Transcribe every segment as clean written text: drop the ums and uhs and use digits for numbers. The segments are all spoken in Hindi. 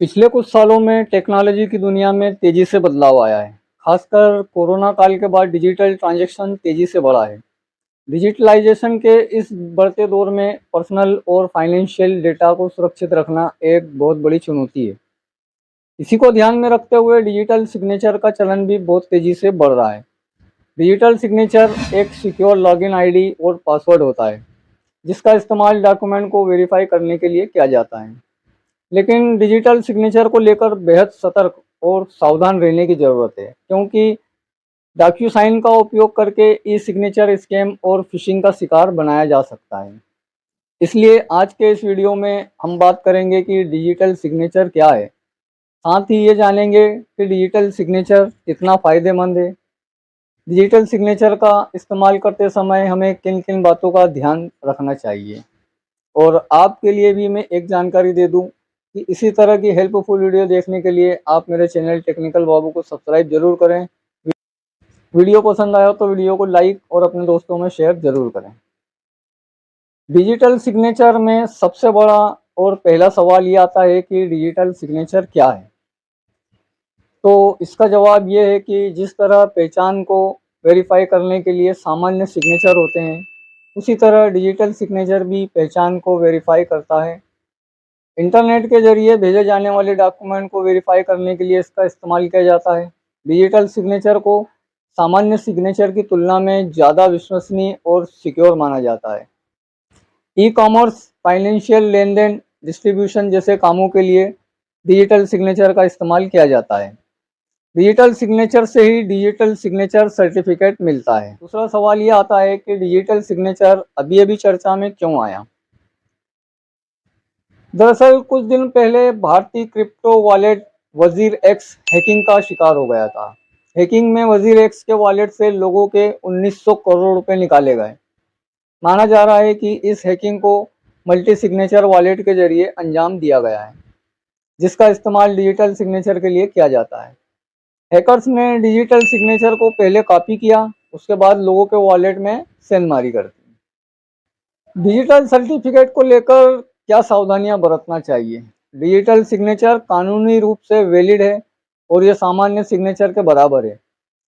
पिछले कुछ सालों में टेक्नोलॉजी की दुनिया में तेजी से बदलाव आया है। खासकर कोरोना काल के बाद डिजिटल ट्रांजैक्शन तेजी से बढ़ा है। डिजिटलाइजेशन के इस बढ़ते दौर में पर्सनल और फाइनेंशियल डेटा को सुरक्षित रखना एक बहुत बड़ी चुनौती है। इसी को ध्यान में रखते हुए डिजिटल सिग्नेचर का चलन भी बहुत तेजी से बढ़ रहा है। डिजिटल सिग्नेचर एक सिक्योर लॉगिन आईडी और पासवर्ड होता है, जिसका इस्तेमाल डॉक्यूमेंट को वेरीफाई करने के लिए किया जाता है। लेकिन डिजिटल सिग्नेचर को लेकर बेहद सतर्क और सावधान रहने की ज़रूरत है, क्योंकि डॉक्यूसाइन का उपयोग करके ई सिग्नेचर स्कैम और फिशिंग का शिकार बनाया जा सकता है। इसलिए आज के इस वीडियो में हम बात करेंगे कि डिजिटल सिग्नेचर क्या है। साथ ही ये जानेंगे कि डिजिटल सिग्नेचर कितना फ़ायदेमंद है। डिजिटल सिग्नेचर का इस्तेमाल करते समय हमें किन किन बातों का ध्यान रखना चाहिए। और आपके लिए भी मैं एक जानकारी दे दूं कि इसी तरह की हेल्पफुल वीडियो देखने के लिए आप मेरे चैनल टेक्निकल बाबू को सब्सक्राइब जरूर करें। वीडियो पसंद आया तो वीडियो को लाइक और अपने दोस्तों में शेयर जरूर करें। डिजिटल सिग्नेचर में सबसे बड़ा और पहला सवाल ये आता है कि डिजिटल सिग्नेचर क्या है। तो इसका जवाब ये है कि जिस तरह पहचान को वेरीफाई करने के लिए सामान्य सिग्नेचर होते हैं, उसी तरह डिजिटल सिग्नेचर भी पहचान को वेरीफाई करता है। इंटरनेट के जरिए भेजे जाने वाले डॉक्यूमेंट को वेरीफाई करने के लिए इसका इस्तेमाल किया जाता है। डिजिटल सिग्नेचर को सामान्य सिग्नेचर की तुलना में ज़्यादा विश्वसनीय और सिक्योर माना जाता है। ई कॉमर्स, फाइनेंशियल लेन देन, डिस्ट्रीब्यूशन जैसे कामों के लिए डिजिटल सिग्नेचर का इस्तेमाल किया जाता है। डिजिटल सिग्नेचर से ही डिजिटल सिग्नेचर सर्टिफिकेट मिलता है। दूसरा सवाल ये आता है कि डिजिटल सिग्नेचर अभी अभी चर्चा में क्यों आया। दरअसल कुछ दिन पहले भारतीय क्रिप्टो वॉलेट वजीर एक्स हैकिंग का शिकार हो गया था। हैकिंग में वजीर एक्स के वॉलेट से लोगों के 1900 करोड़ रुपए निकाले गए। माना जा रहा है कि इस हैकिंग को मल्टी सिग्नेचर वॉलेट के जरिए अंजाम दिया गया है, जिसका इस्तेमाल डिजिटल सिग्नेचर के लिए किया जाता है। हैकर्स ने डिजिटल सिग्नेचर को पहले कॉपी किया, उसके बाद लोगों के वॉलेट में सेंधमारी कर दी। डिजिटल सर्टिफिकेट को लेकर क्या सावधानियां बरतना चाहिए। डिजिटल सिग्नेचर कानूनी रूप से वैलिड है और यह सामान्य सिग्नेचर के बराबर है।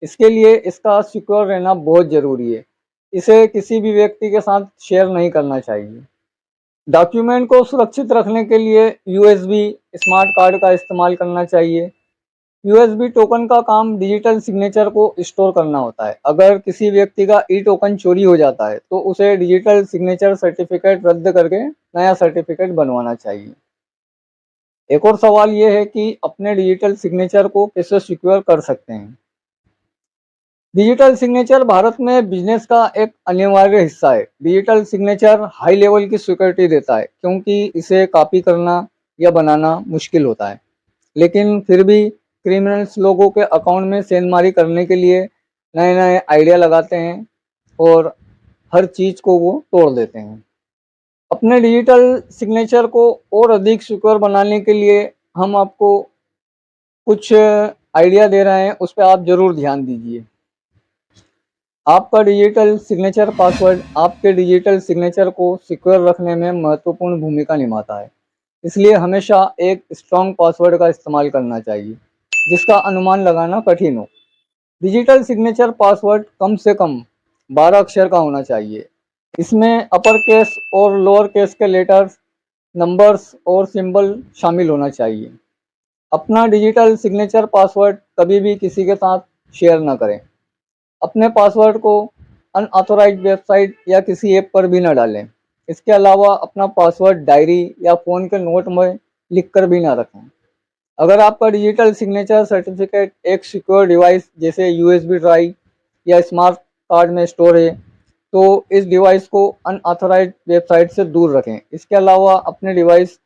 इसके लिए इसका सिक्योर रहना बहुत ज़रूरी है। इसे किसी भी व्यक्ति के साथ शेयर नहीं करना चाहिए। डॉक्यूमेंट को सुरक्षित रखने के लिए यूएसबी स्मार्ट कार्ड का इस्तेमाल करना चाहिए। यूएसबी टोकन का काम डिजिटल सिग्नेचर को स्टोर करना होता है। अगर किसी व्यक्ति का ई टोकन चोरी हो जाता है तो उसे डिजिटल सिग्नेचर सर्टिफिकेट रद्द करके नया सर्टिफिकेट बनवाना चाहिए। एक और सवाल ये है कि अपने डिजिटल सिग्नेचर को कैसे सिक्योर कर सकते हैं। डिजिटल सिग्नेचर भारत में बिजनेस का एक अनिवार्य हिस्सा है। डिजिटल सिग्नेचर हाई लेवल की सिक्योरिटी देता है, क्योंकि इसे कॉपी करना या बनाना मुश्किल होता है। लेकिन फिर भी क्रिमिनल्स लोगों के अकाउंट में सेंधमारी करने के लिए नए नए आइडिया लगाते हैं और हर चीज़ को वो तोड़ देते हैं। अपने डिजिटल सिग्नेचर को और अधिक सिक्योर बनाने के लिए हम आपको कुछ आइडिया दे रहे हैं, उस पर आप ज़रूर ध्यान दीजिए। आपका डिजिटल सिग्नेचर पासवर्ड आपके डिजिटल सिग्नेचर को सिक्योर रखने में महत्वपूर्ण भूमिका निभाता है। इसलिए हमेशा एक स्ट्रॉन्ग पासवर्ड का इस्तेमाल करना चाहिए, जिसका अनुमान लगाना कठिन हो। डिजिटल सिग्नेचर पासवर्ड कम से कम 12 अक्षर का होना चाहिए। इसमें अपर केस और लोअर केस के लेटर्स, नंबर्स और सिंबल शामिल होना चाहिए। अपना डिजिटल सिग्नेचर पासवर्ड कभी भी किसी के साथ शेयर न करें। अपने पासवर्ड को अनऑथोराइज्ड वेबसाइट या किसी ऐप पर भी न डालें। इसके अलावा अपना पासवर्ड डायरी या फ़ोन के नोट में लिखकर भी ना रखें। अगर आपका डिजिटल सिग्नेचर सर्टिफिकेट एक सिक्योर डिवाइस जैसे यूएसबी ड्राइव या स्मार्ट कार्ड में स्टोर है, तो इस डिवाइस को अनऑथोराइज्ड वेबसाइट से दूर रखें। इसके अलावा अपने डिवाइस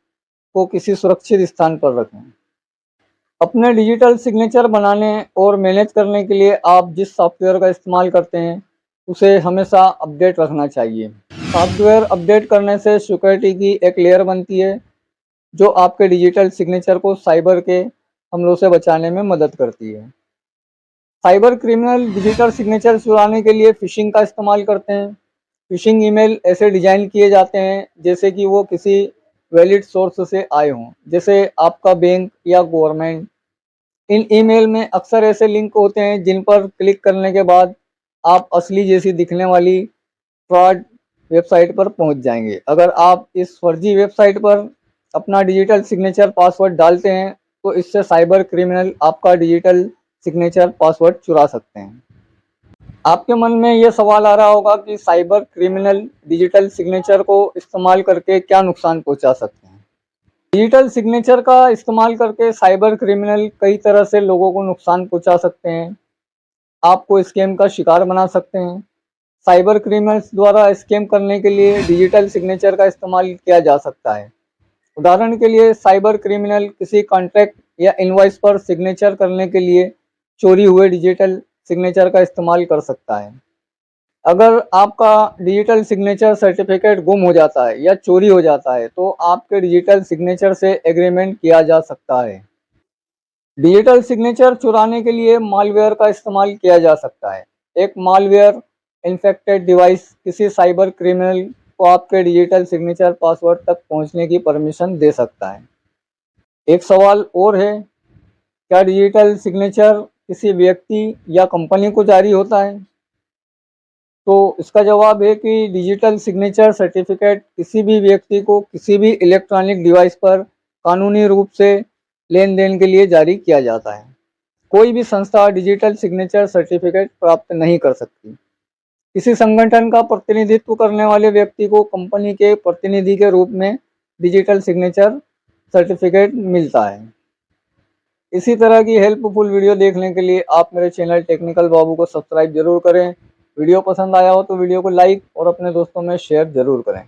को किसी सुरक्षित स्थान पर रखें। अपने डिजिटल सिग्नेचर बनाने और मैनेज करने के लिए आप जिस सॉफ्टवेयर का इस्तेमाल करते हैं, उसे हमेशा अपडेट रखना चाहिए। सॉफ्टवेयर अपडेट करने से सिक्योरिटी की एक लेयर बनती है, जो आपके डिजिटल सिग्नेचर को साइबर के हमलों से बचाने में मदद करती है। साइबर क्रिमिनल डिजिटल सिग्नेचर चुराने के लिए फिशिंग का इस्तेमाल करते हैं। फिशिंग ईमेल ऐसे डिजाइन किए जाते हैं जैसे कि वो किसी वैलिड सोर्स से आए हों, जैसे आपका बैंक या गवर्नमेंट। इन ईमेल में अक्सर ऐसे लिंक होते हैं जिन पर क्लिक करने के बाद आप असली जैसी दिखने वाली फ्रॉड वेबसाइट पर पहुंच जाएंगे। अगर आप इस फर्जी वेबसाइट पर अपना डिजिटल सिग्नेचर पासवर्ड डालते हैं तो इससे साइबर क्रिमिनल आपका डिजिटल सिग्नेचर पासवर्ड चुरा सकते हैं। आपके मन में ये सवाल आ रहा होगा कि साइबर क्रिमिनल डिजिटल सिग्नेचर को इस्तेमाल करके क्या नुकसान पहुंचा सकते हैं। डिजिटल सिग्नेचर का इस्तेमाल करके साइबर क्रिमिनल कई तरह से लोगों को नुकसान पहुंचा सकते हैं। आपको स्कैम का शिकार बना सकते हैं। साइबर क्रिमिनल्स द्वारा स्कैम करने के लिए डिजिटल सिग्नेचर का इस्तेमाल किया जा सकता है। उदाहरण के लिए साइबर क्रिमिनल किसी कॉन्ट्रैक्ट या इनवॉइस पर सिग्नेचर करने के लिए चोरी हुए डिजिटल सिग्नेचर का इस्तेमाल कर सकता है। अगर आपका डिजिटल सिग्नेचर सर्टिफिकेट गुम हो जाता है या चोरी हो जाता है तो आपके डिजिटल सिग्नेचर से एग्रीमेंट किया जा सकता है। डिजिटल सिग्नेचर चुराने के लिए मालवेयर का इस्तेमाल किया जा सकता है। एक मालवेयर इन्फेक्टेड डिवाइस किसी साइबर क्रिमिनल को आपके डिजिटल सिग्नेचर पासवर्ड तक पहुंचने की परमिशन दे सकता है। एक सवाल और है, क्या डिजिटल सिग्नेचर किसी व्यक्ति या कंपनी को जारी होता है? तो इसका जवाब है कि डिजिटल सिग्नेचर सर्टिफिकेट किसी भी व्यक्ति को किसी भी इलेक्ट्रॉनिक डिवाइस पर कानूनी रूप से लेन देन के लिए जारी किया जाता है। कोई भी संस्था डिजिटल सिग्नेचर सर्टिफिकेट प्राप्त नहीं कर सकती। किसी संगठन का प्रतिनिधित्व करने वाले व्यक्ति को कंपनी के प्रतिनिधि के रूप में डिजिटल सिग्नेचर सर्टिफिकेट मिलता है। इसी तरह की हेल्पफुल वीडियो देखने के लिए आप मेरे चैनल टेक्निकल बाबू को सब्सक्राइब जरूर करें। वीडियो पसंद आया हो तो वीडियो को लाइक और अपने दोस्तों में शेयर जरूर करें।